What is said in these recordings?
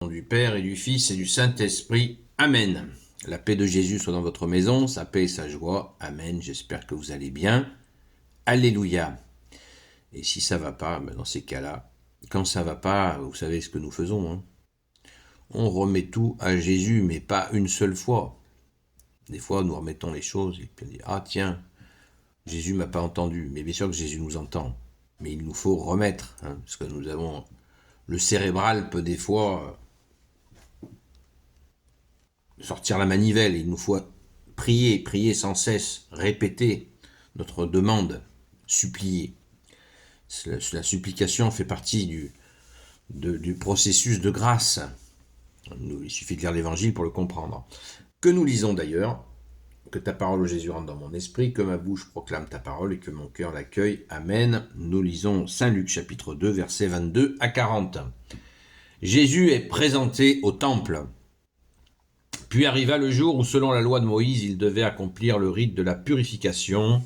Au nom du Père et du Fils et du Saint-Esprit. Amen. La paix de Jésus soit dans votre maison, sa paix et sa joie. Amen. J'espère que vous allez bien. Alléluia. Et si ça va pas, dans ces cas-là, quand ça va pas, vous savez ce que nous faisons. On remet tout à Jésus, mais pas une seule fois. Des fois, nous remettons les choses et puis on dit « Ah tiens, Jésus m'a pas entendu ». Mais bien sûr que Jésus nous entend. Mais il nous faut remettre, parce que nous avons... Le cérébral peut des fois... sortir la manivelle, il nous faut prier sans cesse, répéter notre demande, supplier. La supplication fait partie du processus de grâce. Il suffit de lire l'évangile pour le comprendre. Que nous lisons d'ailleurs, que ta parole, ô Jésus, rentre dans mon esprit, que ma bouche proclame ta parole et que mon cœur l'accueille. Amen. Nous lisons Saint Luc chapitre 2, versets 22 à 40. Jésus est présenté au temple. Puis arriva le jour où, selon la loi de Moïse, ils devaient accomplir le rite de la purification.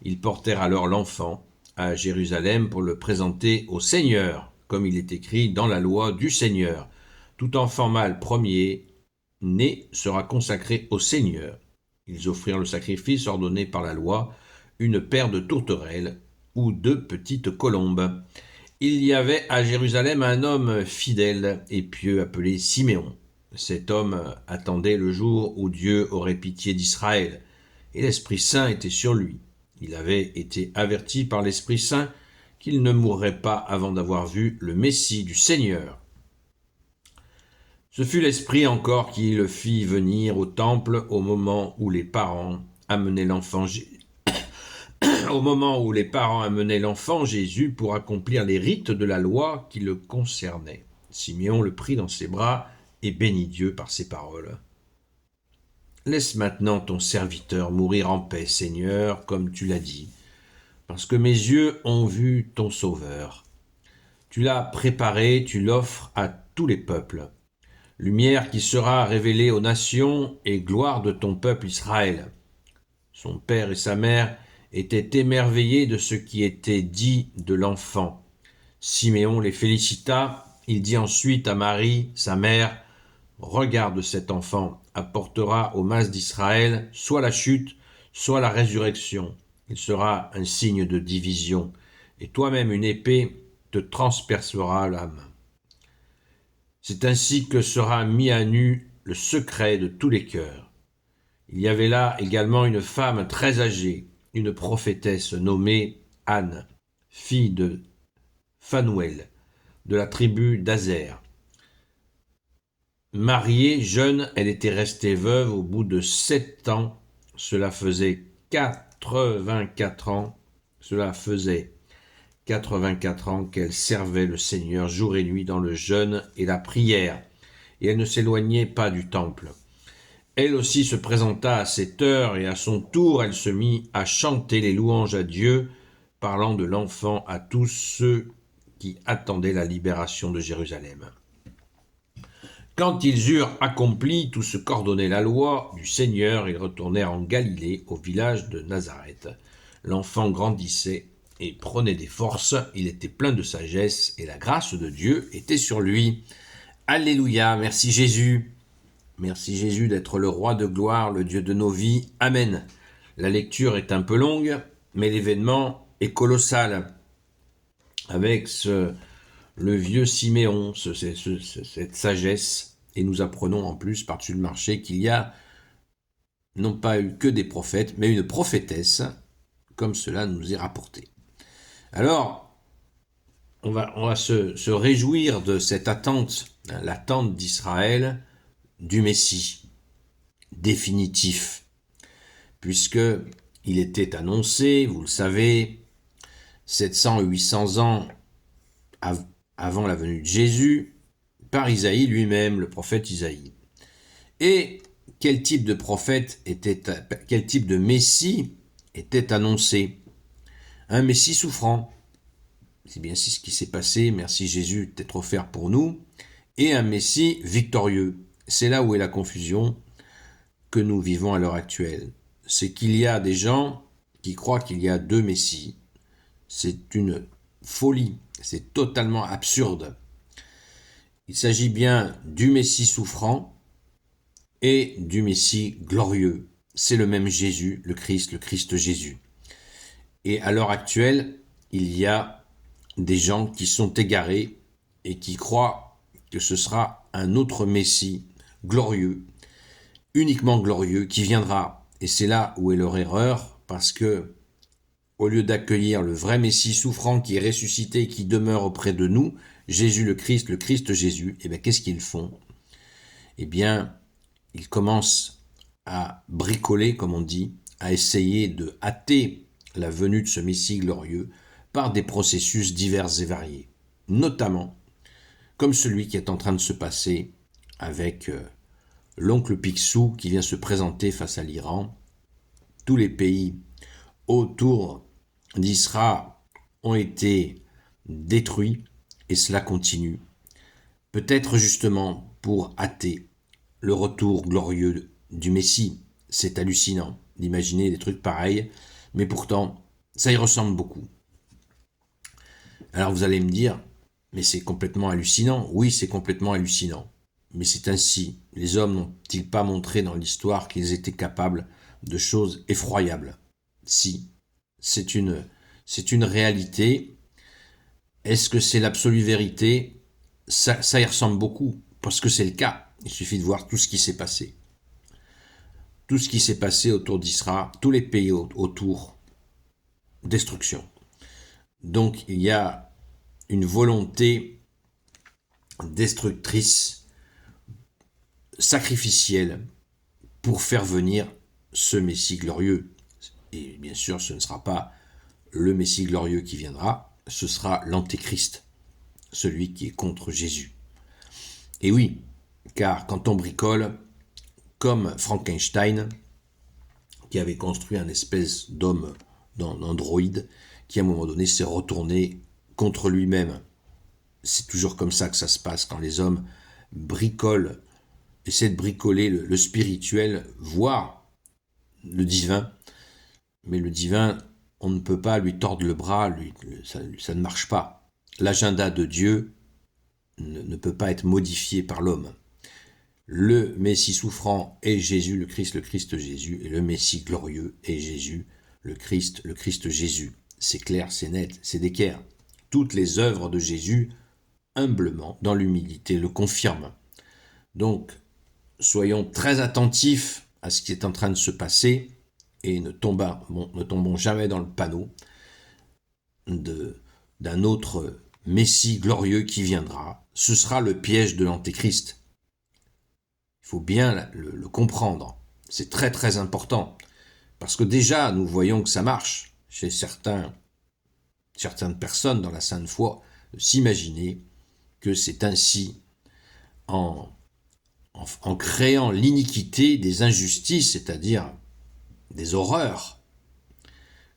Ils portèrent alors l'enfant à Jérusalem pour le présenter au Seigneur, comme il est écrit dans la loi du Seigneur. Tout enfant mâle premier-né sera consacré au Seigneur. Ils offrirent le sacrifice ordonné par la loi, une paire de tourterelles ou 2 petites colombes. Il y avait à Jérusalem un homme fidèle et pieux appelé Siméon. Cet homme attendait le jour où Dieu aurait pitié d'Israël, et l'Esprit Saint était sur lui. Il avait été averti par l'Esprit Saint qu'il ne mourrait pas avant d'avoir vu le Messie du Seigneur. Ce fut l'Esprit encore qui le fit venir au temple au moment où les parents amenaient l'enfant Jésus pour accomplir les rites de la loi qui le concernaient. Siméon le prit dans ses bras et bénit Dieu par ces paroles. Laisse maintenant ton serviteur mourir en paix, Seigneur, comme tu l'as dit, parce que mes yeux ont vu ton Sauveur. Tu l'as préparé, tu l'offres à tous les peuples. Lumière qui sera révélée aux nations et gloire de ton peuple Israël. Son père et sa mère étaient émerveillés de ce qui était dit de l'enfant. Siméon les félicita. Il dit ensuite à Marie, sa mère, « Regarde cet enfant, apportera aux masses d'Israël soit la chute, soit la résurrection. Il sera un signe de division, et toi-même une épée te transpercera l'âme. C'est ainsi que sera mis à nu le secret de tous les cœurs. » Il y avait là également une femme très âgée, une prophétesse nommée Anne, fille de Phanuel, de la tribu d'Azer. Mariée, jeune, elle était restée veuve au bout de 7 ans. Cela faisait 84 ans qu'elle servait le Seigneur jour et nuit dans le jeûne et la prière, et elle ne s'éloignait pas du temple. Elle aussi se présenta à cette heure, et à son tour elle se mit à chanter les louanges à Dieu, parlant de l'enfant à tous ceux qui attendaient la libération de Jérusalem. Quand ils eurent accompli tout ce qu'ordonnait la loi du Seigneur, ils retournèrent en Galilée, au village de Nazareth. L'enfant grandissait et prenait des forces, il était plein de sagesse, et la grâce de Dieu était sur lui. Alléluia, merci Jésus. Merci Jésus d'être le roi de gloire, le Dieu de nos vies. Amen. La lecture est un peu longue, mais l'événement est colossal. Avec le vieux Siméon, cette sagesse, et nous apprenons en plus par-dessus le marché qu'il y a non pas eu que des prophètes, mais une prophétesse, comme cela nous est rapporté. Alors, on va se réjouir de cette attente, l'attente d'Israël, du Messie définitif, puisque il était annoncé, vous le savez, 700 et 800 ans avant la venue de Jésus, par Isaïe lui-même, le prophète Isaïe. Et quel type de Messie était annoncé? Un Messie souffrant. C'est bien ce qui s'est passé, merci Jésus d'être offert pour nous, et un Messie victorieux. C'est là où est la confusion que nous vivons à l'heure actuelle. C'est qu'il y a des gens qui croient qu'il y a 2 Messies. C'est une folie, c'est totalement absurde. Il s'agit bien du Messie souffrant et du Messie glorieux. C'est le même Jésus, le Christ Jésus. Et à l'heure actuelle, il y a des gens qui sont égarés et qui croient que ce sera un autre Messie glorieux, uniquement glorieux, qui viendra. Et c'est là où est leur erreur, parce que au lieu d'accueillir le vrai Messie souffrant qui est ressuscité et qui demeure auprès de nous, Jésus le Christ Jésus, eh bien qu'est-ce qu'ils font? Eh bien, ils commencent à bricoler, comme on dit, à essayer de hâter la venue de ce Messie glorieux par des processus divers et variés, notamment comme celui qui est en train de se passer avec l'oncle Picsou qui vient se présenter face à l'Iran. Tous les pays autour d'Israël ont été détruits et cela continue. Peut-être justement pour hâter le retour glorieux du Messie. C'est hallucinant d'imaginer des trucs pareils, mais pourtant, ça y ressemble beaucoup. Alors vous allez me dire, mais c'est complètement hallucinant. Oui, c'est complètement hallucinant. Mais c'est ainsi. Les hommes n'ont-ils pas montré dans l'histoire qu'ils étaient capables de choses effroyables? Si, c'est une réalité. Est-ce que c'est l'absolue vérité? Ça y ressemble beaucoup, parce que c'est le cas. Il suffit de voir tout ce qui s'est passé. Tout ce qui s'est passé autour d'Israël, tous les pays autour, destruction. Donc il y a une volonté destructrice, sacrificielle, pour faire venir ce Messie glorieux. Et bien sûr, ce ne sera pas le Messie glorieux qui viendra, ce sera l'Antéchrist, celui qui est contre Jésus. Et oui, car quand on bricole, comme Frankenstein, qui avait construit un espèce d'homme, d'androïde, qui à un moment donné s'est retourné contre lui-même. C'est toujours comme ça que ça se passe quand les hommes bricolent, essaient de bricoler le spirituel, voire le divin. Mais le divin, on ne peut pas lui tordre le bras, ça ne marche pas. L'agenda de Dieu ne peut pas être modifié par l'homme. Le Messie souffrant est Jésus, le Christ Jésus, et le Messie glorieux est Jésus, le Christ Jésus. C'est clair, c'est net, c'est d'équerre. Toutes les œuvres de Jésus, humblement, dans l'humilité, le confirment. Donc, soyons très attentifs à ce qui est en train de se passer et ne tombons jamais dans le panneau d'un autre Messie glorieux qui viendra. Ce sera le piège de l'Antéchrist. Il faut bien le comprendre. C'est très très important. Parce que déjà, nous voyons que ça marche chez certaines personnes dans la sainte foi, de s'imaginer que c'est ainsi, en créant l'iniquité des injustices, c'est-à-dire des horreurs,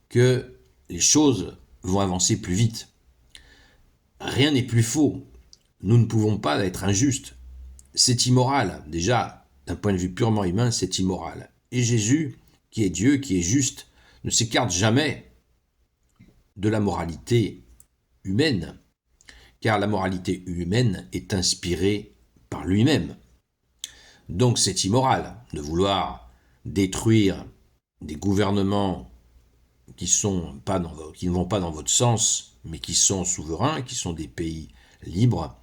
que les choses vont avancer plus vite. Rien n'est plus faux. Nous ne pouvons pas être injustes. C'est immoral. Déjà, d'un point de vue purement humain, c'est immoral. Et Jésus, qui est Dieu, qui est juste, ne s'écarte jamais de la moralité humaine, car la moralité humaine est inspirée par lui-même. Donc c'est immoral de vouloir détruire des gouvernements qui ne vont pas dans votre sens, mais qui sont souverains, qui sont des pays libres.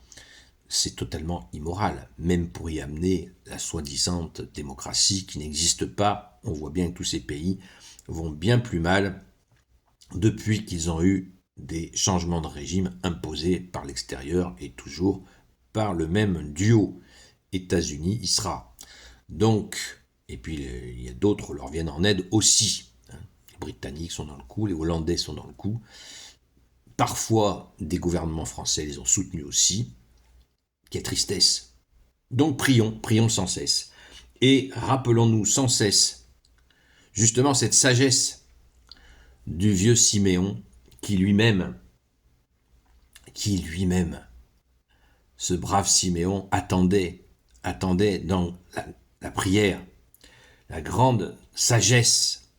C'est totalement immoral, même pour y amener la soi-disant démocratie qui n'existe pas. On voit bien que tous ces pays vont bien plus mal depuis qu'ils ont eu des changements de régime imposés par l'extérieur et toujours par le même duo États-Unis-Israël. Donc, et puis il y a d'autres leur viennent en aide aussi. Les Britanniques sont dans le coup, les Hollandais sont dans le coup. Parfois, des gouvernements français les ont soutenus aussi. Quelle tristesse. Donc prions sans cesse. Et rappelons-nous sans cesse justement cette sagesse du vieux Siméon qui lui-même, ce brave Siméon attendait dans la prière, la grande sagesse.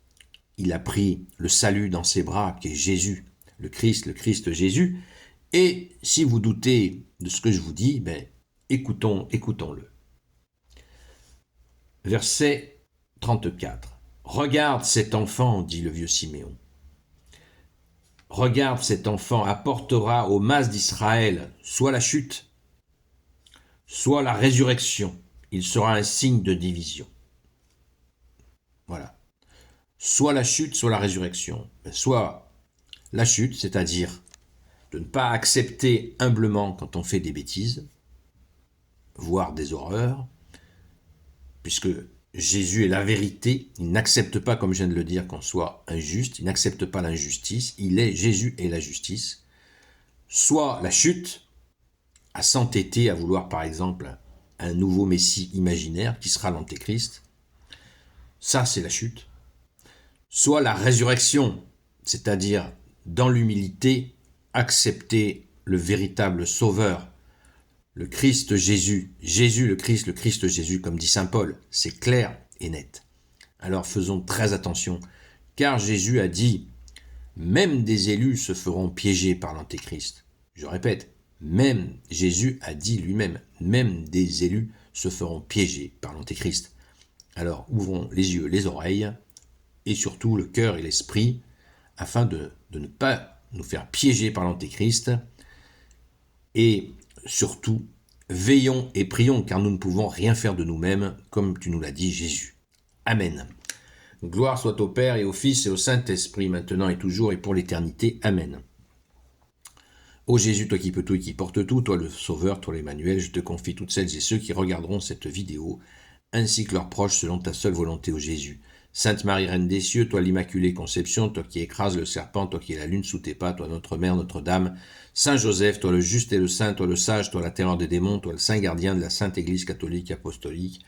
Il a pris le salut dans ses bras qui est Jésus, le Christ Jésus. Et si vous doutez de ce que je vous dis, Écoutons-le. Verset 34. Regarde cet enfant, dit le vieux Siméon. Regarde cet enfant apportera aux masses d'Israël soit la chute, soit la résurrection. Il sera un signe de division. Voilà. Soit la chute, soit la résurrection. Soit la chute, c'est-à-dire de ne pas accepter humblement quand on fait des bêtises, voire des horreurs, puisque Jésus est la vérité, il n'accepte pas, comme je viens de le dire, qu'on soit injuste, il n'accepte pas l'injustice, Jésus est la justice. Soit la chute, à s'entêter à vouloir par exemple un nouveau Messie imaginaire qui sera l'Antéchrist, ça c'est la chute. Soit la résurrection, c'est-à-dire dans l'humilité, accepter le véritable Sauveur, le Christ Jésus, Jésus le Christ Jésus, comme dit saint Paul, c'est clair et net. Alors faisons très attention, car Jésus a dit, même des élus se feront piéger par l'Antéchrist. Je répète, même Jésus a dit lui-même, même des élus se feront piéger par l'Antéchrist. Alors ouvrons les yeux, les oreilles, et surtout le cœur et l'esprit, afin de ne pas nous faire piéger par l'Antéchrist, et surtout, veillons et prions, car nous ne pouvons rien faire de nous-mêmes, comme tu nous l'as dit, Jésus. Amen. Gloire soit au Père et au Fils et au Saint-Esprit, maintenant et toujours et pour l'éternité. Amen. Ô Jésus, toi qui peux tout et qui portes tout, toi le Sauveur, toi l'Emmanuel, je te confie toutes celles et ceux qui regarderont cette vidéo, ainsi que leurs proches selon ta seule volonté, ô Jésus. Sainte Marie, Reine des cieux, toi l'Immaculée Conception, toi qui écrases le serpent, toi qui es la lune sous tes pas, toi notre Mère, Notre-Dame, Saint Joseph, toi le juste et le saint, toi le sage, toi la terreur des démons, toi le saint gardien de la Sainte Église catholique apostolique,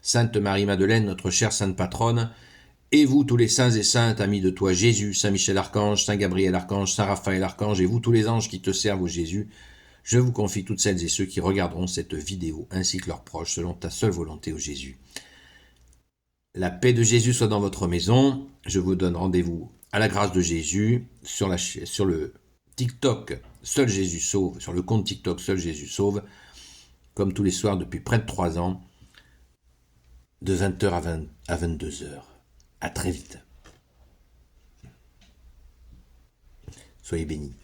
Sainte Marie-Madeleine, notre chère Sainte Patronne, et vous tous les saints et saintes, amis de toi Jésus, Saint Michel Archange, Saint Gabriel Archange, Saint Raphaël Archange, et vous tous les anges qui te servent, ô Jésus, je vous confie toutes celles et ceux qui regarderont cette vidéo, ainsi que leurs proches, selon ta seule volonté, ô Jésus. La paix de Jésus soit dans votre maison. Je vous donne rendez-vous à la grâce de Jésus sur le TikTok Seul Jésus Sauve, sur le compte TikTok Seul Jésus Sauve, comme tous les soirs depuis près de 3 ans, de 20h à 22h. À très vite. Soyez bénis.